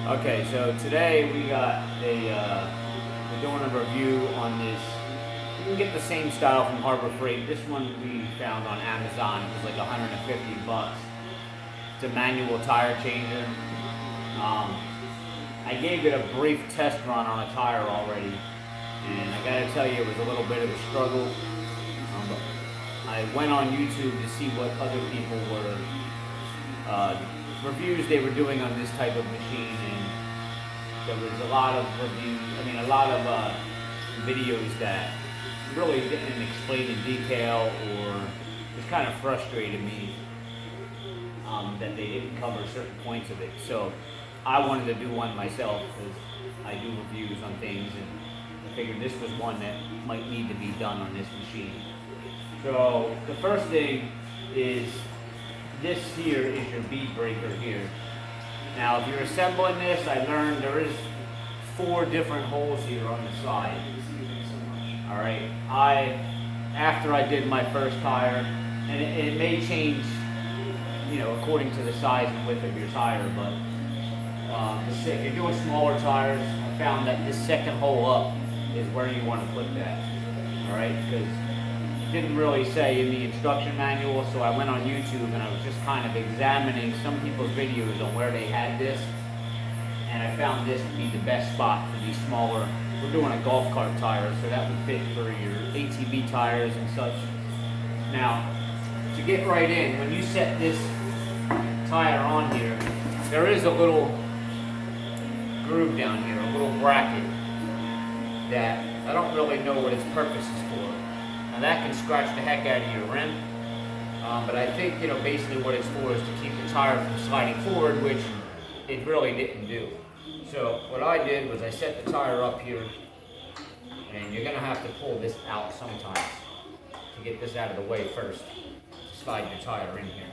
Okay, so today we got we're doing a review on this. You can get the same style from Harbor Freight. This one we found on Amazon. It was like 150 bucks. It's a manual tire changer. I gave it a brief test run on a tire already, and I gotta tell you, it was a little bit of a struggle. I went on YouTube to see what other people were reviews they were doing on this type of machine, and there was a lot of reviews. I mean, a lot of videos that really didn't explain in detail, or just kind of frustrated me that they didn't cover certain points of it. So I wanted to do one myself because I do reviews on things, and I figured this was one that might need to be done on this machine. So the first thing is, this here is your bead breaker here. Now if you're assembling this, I learned there is 4 different holes here on the side. Alright, after I did my first tire, and it may change, you know, according to the size and width of your tire, but if you're doing smaller tires, I found that this second hole up is where you want to put that. Alright, because didn't really say in the instruction manual, so I went on YouTube and I was just kind of examining some people's videos on where they had this, and I found this to be the best spot for these smaller. We're doing a golf cart tire, so that would fit for your ATV tires and such. Now, to get right in, when you set this tire on here, there is a little groove down here, a little bracket that I don't really know what its purpose is for. Now that can scratch the heck out of your rim, but I think, you know, basically what it's for is to keep the tire from sliding forward, which it really didn't do. So what I did was I set the tire up here, and you're going to have to pull this out sometimes to get this out of the way first, slide your tire in here.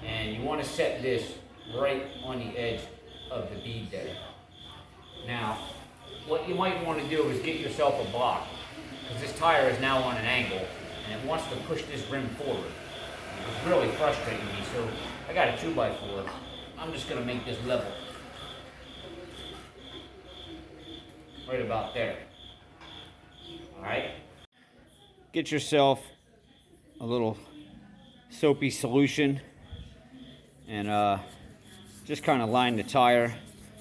And you want to set this right on the edge of the bead there. Now, what you might want to do is get yourself a block, because this tire is now on an angle, and it wants to push this rim forward. It's really frustrating me, so I got a 2x4. I'm just going to make this level. Right about there. Alright? Get yourself a little soapy solution, and just kind of line the tire.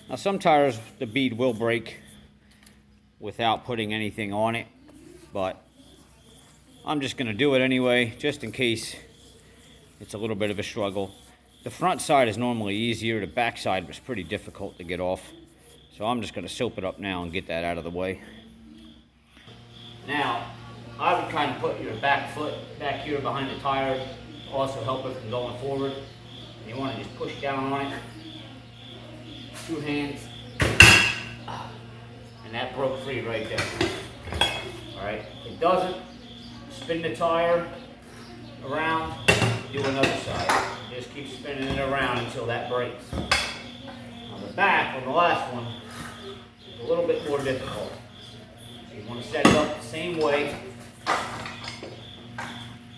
Now some tires, the bead will break without putting anything on it, but I'm just going to do it anyway, just in case it's a little bit of a struggle. The front side is normally easier. The back side was pretty difficult to get off. So I'm just going to soap it up now and get that out of the way. Now, I would kind of put your back foot back here behind the tire to also help it from going forward. And you want to just push down on it. 2 hands. And that broke free right there. Alright, if it doesn't, spin the tire around, do another side. Just keep spinning it around until that breaks. On the back, on the last one, it's a little bit more difficult. So you want to set it up the same way.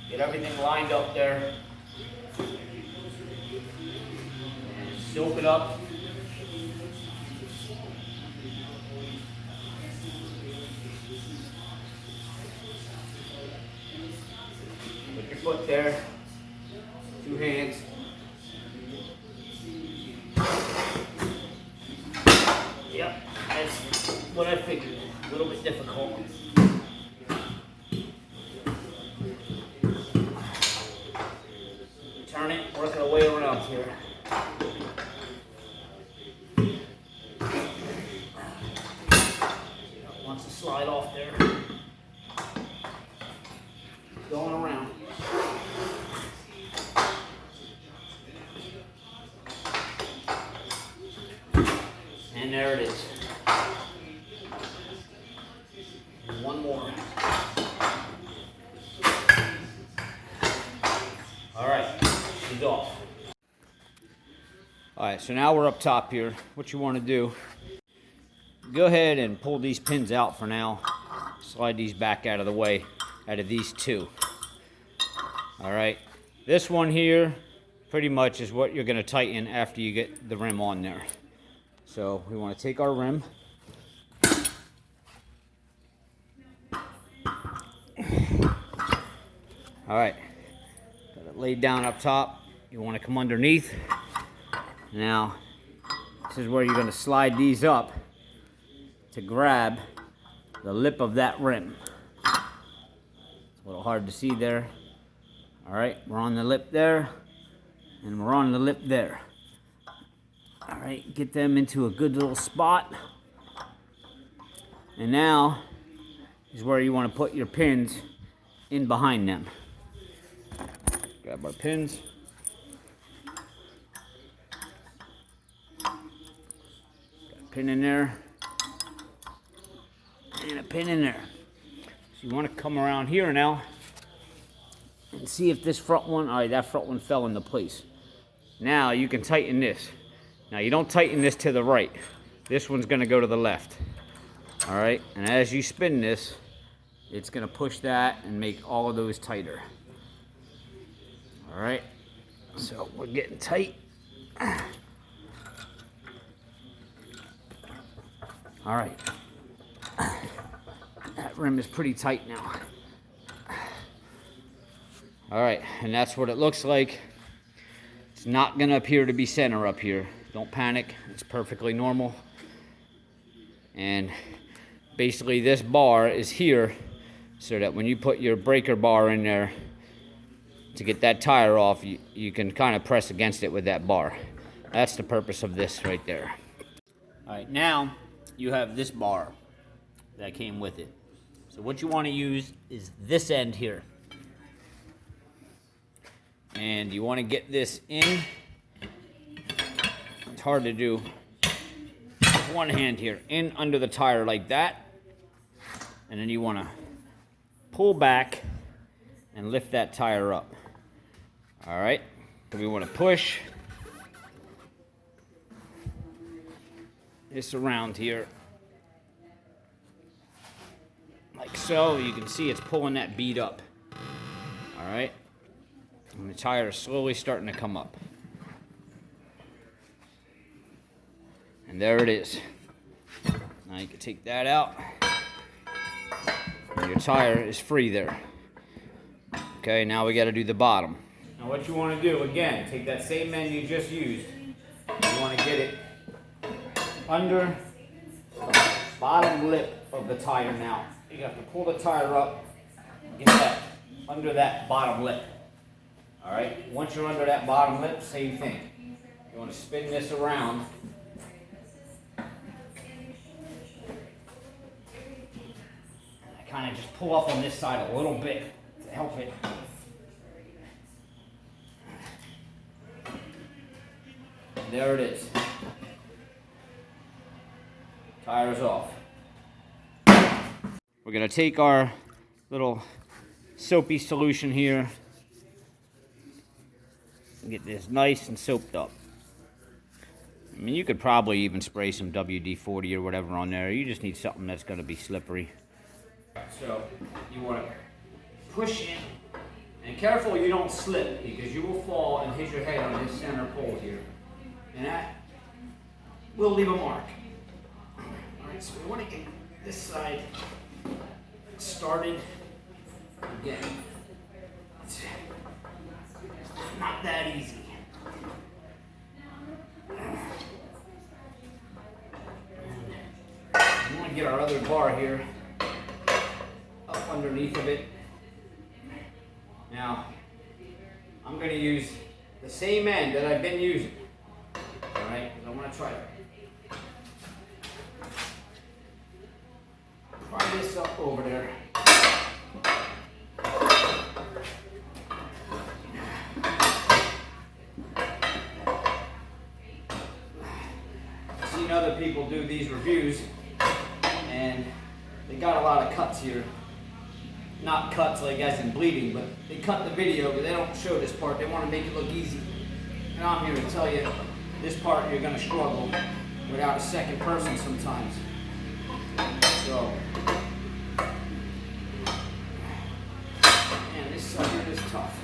Get everything lined up there. And soap it up. Put your foot there, 2 hands. Yep, that's what I figured. A little bit difficult. Turn it, work our way around here. Wants to slide off there. Going around. And there it is. And one more. All right, she's off. All right, so now we're up top here. What you want to do, go ahead and pull these pins out for now. Slide these back out of the way, out of these 2. All right, This one here pretty much is what you're going to tighten after you get the rim on there. So we want to take our rim. All right, got it laid down up top. You want to come underneath. Now, this is where you're going to slide these up to grab the lip of that rim. It's a little hard to see there. All right, we're on the lip there, and we're on the lip there. All right, get them into a good little spot. And now is where you want to put your pins in behind them. Grab our pins. Got a pin in there. And a pin in there. So you want to come around here now and see if this front one, all right, that front one fell into place. Now you can tighten this. Now you don't tighten this to the right. This one's going to go to the left. All right, and as you spin this, it's going to push that and make all of those tighter. All right, so we're getting tight. All right, that rim is pretty tight now. All right, and that's what it looks like. It's not going to appear to be center up here. Don't panic, it's perfectly normal. And basically this bar is here so that when you put your breaker bar in there to get that tire off, you can kind of press against it with that bar. That's the purpose of this right there. All right, now you have this bar that came with it. So what you want to use is this end here. And you want to get this in. It's hard to do with one hand here. In under the tire like that. And then you want to pull back and lift that tire up. All right, so we want to push this around here like so. You can see it's pulling that bead up. All right, and the tire is slowly starting to come up. And there it is. Now you can take that out. And your tire is free there. Okay, now we got to do the bottom. Now what you want to do, again, take that same end you just used. You want to get it under the bottom lip of the tire now. You have to pull the tire up, get that under that bottom lip. All right, once you're under that bottom lip, same thing. You want to spin this around. Kind of just pull up on this side a little bit to help it. And there it is. Tire's off. We're going to take our little soapy solution here and get this nice and soaped up. I mean, you could probably even spray some WD-40 or whatever on there. You just need something that's going to be slippery. So you want to push in, and careful you don't slip because you will fall and hit your head on this center pole here, and that will leave a mark. All right, so we want to get this side started again. It's not that easy. We want to get our other bar here underneath of it. Now, I'm going to use the same end that I've been using. Alright, I want to try this up over there. I've seen other people do these reviews and they got a lot of cuts here. Not cuts like as in bleeding, but they cut the video, but they don't show this part. They want to make it look easy. And I'm here to tell you, this part you're going to struggle without a second person sometimes. So, man, this sucker is tough.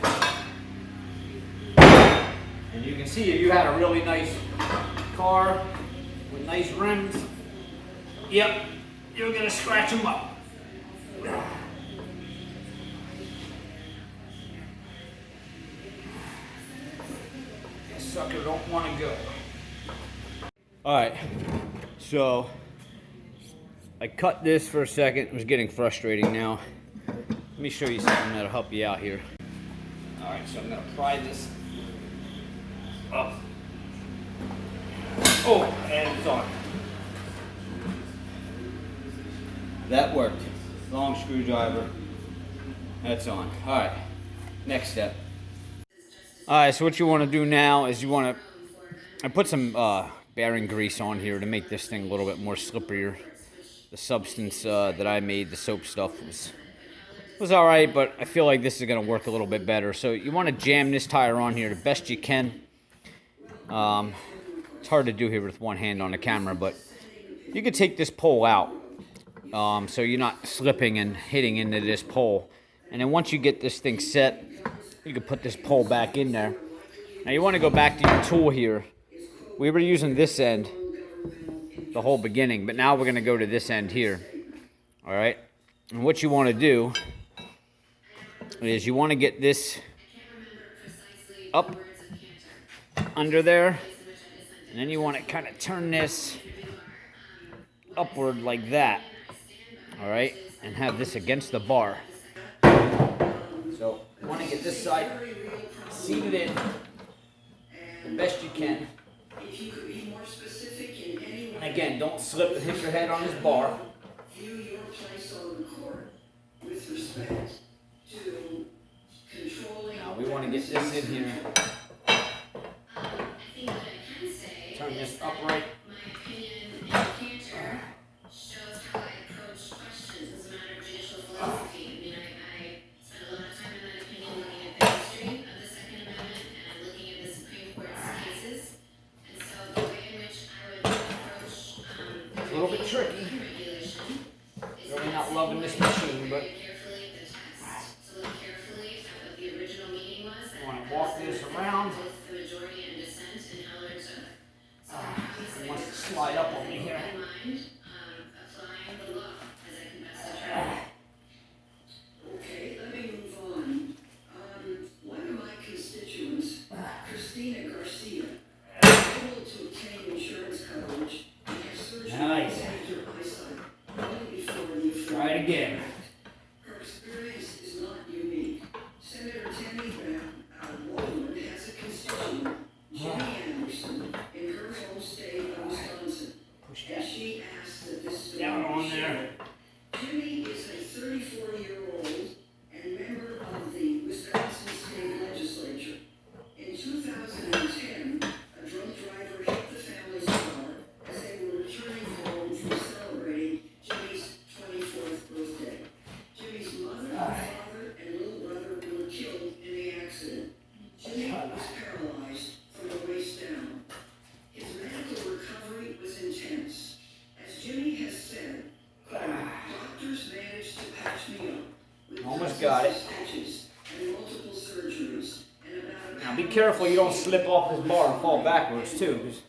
And you can see if you had a really nice car with nice rims, yep, you're gonna scratch them up. This sucker don't want to go. All right, so I cut this for a second. It was getting frustrating now. Let me show you something that'll help you out here. All right, so I'm gonna pry this up. Oh, and it's on. That worked. Long screwdriver. That's on. All right, next step. All right, so what you want to do now is you want to, I put some bearing grease on here to make this thing a little bit more slipperier. The substance that I made, the soap stuff, was all right, but I feel like this is going to work a little bit better. So you want to jam this tire on here the best you can. It's hard to do here with one hand on the camera, but you could take this pole out so you're not slipping and hitting into this pole. And then once you get this thing set, you can put this pole back in there. Now you want to go back to your tool here. We were using this end the whole beginning, but now we're going to go to this end here. All right? And what you want to do is you want to get this up under there, and then you want to kind of turn this upward like that. All right? And have this against the bar. So you want to get this side seated in the best you can. And again, don't slip and hit your head on this bar. Now we want to get this in here. Turn this upright. A little bit tricky. Really not loving this machine, but I want to walk this around. It wants to slide up on me here. Okay, let me move on. One of my constituents, Christina Garcia, was able to obtain insurance coverage and have surgery Nice. to save her eyesight long before the affordable Try it again. Her experience is not unique. Senator Tammy Baldwin has a constituent, Jimmy Anderson, in her home state of Wisconsin. Push And that she asked that this down story on be there. shared. Jimmy is a 34-year-old and member of the Wisconsin State Legislature. In 2010, a drunk driver hit the family's car as they were returning home from celebrating Jimmy's 24th birthday. Jimmy's mother, father, and little brother were killed in the accident. Jimmy was paralyzed from the waist down. His medical recovery was intense. As Jimmy has said, doctors managed to patch me up with Almost got it. stitches and multiple surgeries. And about Now be careful you don't slip off this bar and fall backwards too, because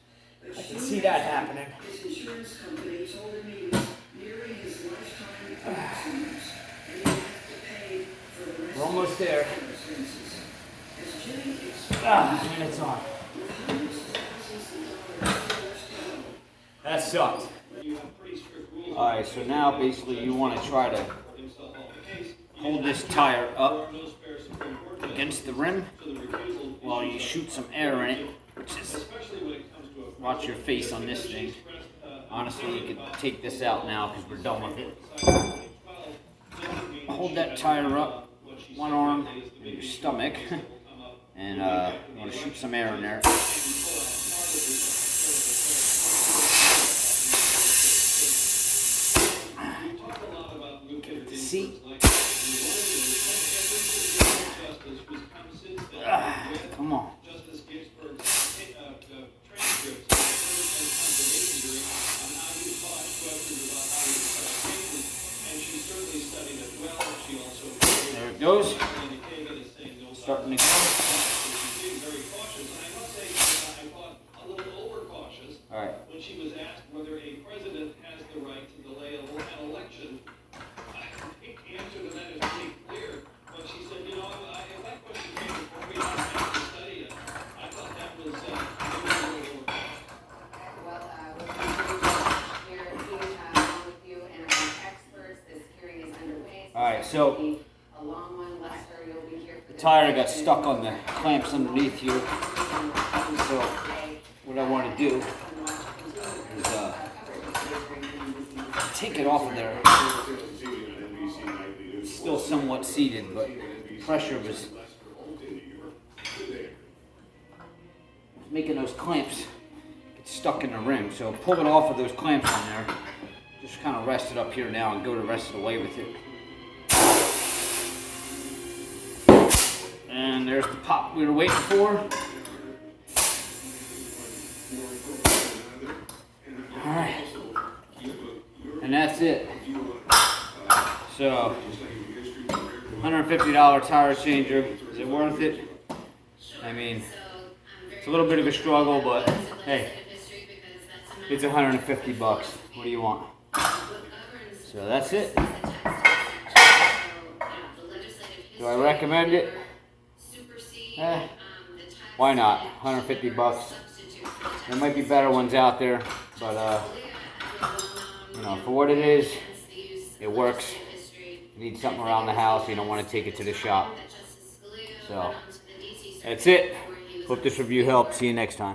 I can see that happening. his insurance company told him he was nearing his lifetime maximums and he would have to pay for the rest We're almost there. of his expenses. As Jimmy explained, And it's on. with hundreds of thousands of dollars still left to go, That sucked. Alright, so now basically you want to try to hold this tire up against the rim while you shoot some air in it, which is, watch your face on this thing. Honestly, you could take this out now because we're done with it. Hold that tire up, one arm, and your stomach, and you want to shoot some air in there. Get the seat. Come on. There it goes. Starting to. so the tire got stuck on the clamps underneath here. So what I want to do is take it off of there. It's still somewhat seated, but pressure was making those clamps get stuck in the rim. So pull it off of those clamps on there. Just kind of rest it up here now and go the rest of the way with it. And there's the pop we were waiting for. Alright. And that's it. So, $150 tire changer. Is it worth it? I mean, it's a little bit of a struggle, but hey, it's 150 bucks. What do you want? So that's it. Do I recommend it? Why not? 150 bucks. There might be better ones out there, but you know, for what it is, it works. You need something around the house, you don't want to take it to the shop. So that's it. Hope this review helped. See you next time.